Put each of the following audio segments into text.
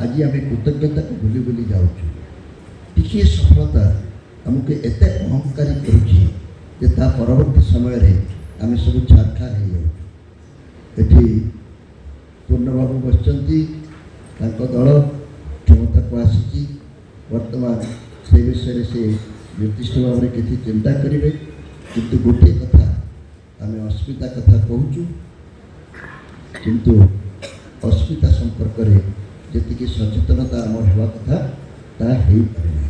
आज आम कृतज्ञता को भूली भूली जाऊँ टिके सफलता आमको एत अहंकारी करुँचे परवर्ती समय आम सब छाखा हो जाऊँ। पूर्णबाबू बसचंती दल क्षमता को आसी वर्तमान से विषय से निर्दिष्ट भाव में किसी चिंता करेंगे किंतु गोटे कथा आम अस्मिता कथा कहूँ किंतु अस्मिता संपर्क में जी सचेतनता आम हवा कथा ता हो पारे ना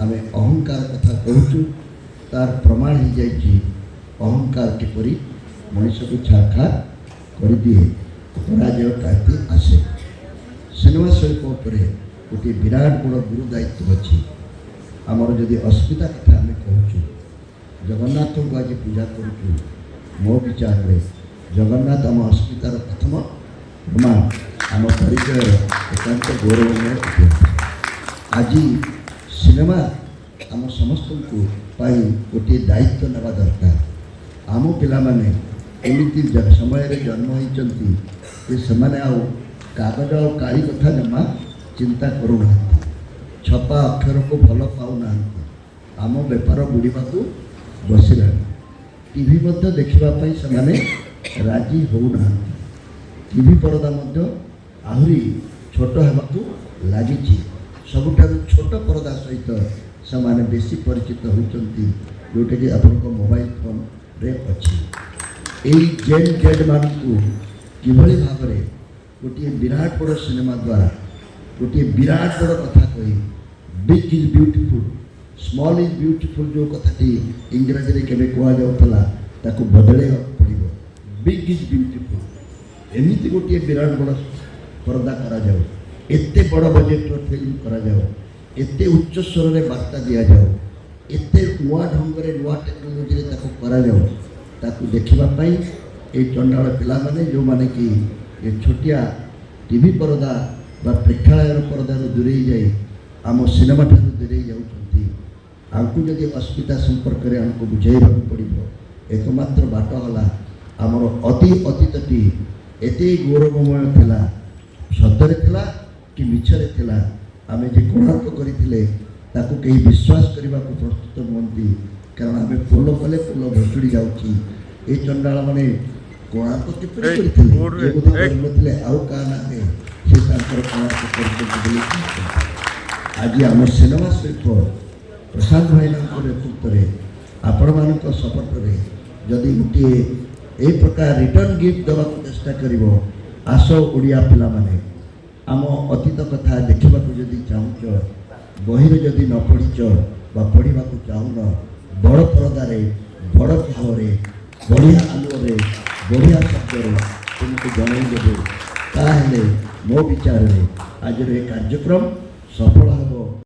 आम अहंकार कथा कहूँ तार प्रमाण हो जाए अहंकार किपरि मनीष को छाखा कर दिए पराजय काटी आसे। सिनेमा शिल्प पर गोटे विराट बड़ गुरु दायित्व अच्छी आमर जदि अस्मिता कथा आम कहूँ जगन्नाथ को आज पूजा करूँ मो विचार में जगन्नाथ आम अस्मितार प्रथम प्रमाण आम परिचय एकांत गौरवमय आज सिनेमा आम समस्त को गोटे दायित्व नेवा दरकार। आम पिला माने एमती समय जन्म होती से कागज और काली कथा जमा चिंता करूना छपा अक्षर को भल पाऊना आम बेपार बुड़ीवा बसला टीवी देखापी से राजी होना टीवी पर्दा आहरी छोट होगा लगी सबुठ छोट पर्दा सहित से बेसी परिचित होती जोटा कि आप मोबाइल फोन रे अच्छी जेड जेड मान कि भाव में गोटे विराट बड़ सिनेमा द्वारा गोटे विराट बड़ कथा कही big is beautiful small is beautiful जो कथाटी इंग्राजी केवे कहुला ताको बदल पड़ो बिग इज ब्यूटीफुल एमती गोटे विराट बड़ पर्दा करा जाओ एते बड़ बजेट फिल्म करा जाओ एते उच्च स्वर में वार्ता दि जाओ एते नुआ ढंग से नुआ टेक्नोलोजी करा जाओ ताकू देखापी ये चंडाल पिला माने जो माने कि ये छोटिया टीवी पर्दा बा प्रेक्षालय पर्दार दूरे जाए आम सिनेमा ठार दूरे जाऊँगी आमको जब अस्मिता संपर्क में आमको बुझाइबा पड़ो एकमात्र बाट है आमर अति अतीतटी एत गौरवमय थिला सतरे थिला कि मिछरे थिला आम जे कोणार्क करते कहीं विश्वास करने को प्रस्तुत नुहति कारण आम पोल कले पोल भसुड़ी जाऊँगी ये चंडाल मैंने कोणार्क किपरि करते आउ क्या ना कोणार्क कर आज आम सिनेमा शिल्प प्रशांत भाईना नेतृत्व में आपण मान सपोर्ट में जदि गोटे ये प्रकार रिटर्न गिफ्ट देवा चेष्टा कर आस ओडिया पिला माने आम अतीत कथा देखा जदि चाहूँ बही जदि न पढ़ीच पढ़ा चाहून बड़ पर्दार बड़ भाव बढ़िया आलुरे बढ़िया शब्द तुमको जनईदेवे ताहले मो विचार में आज ये कार्यक्रम सफल हम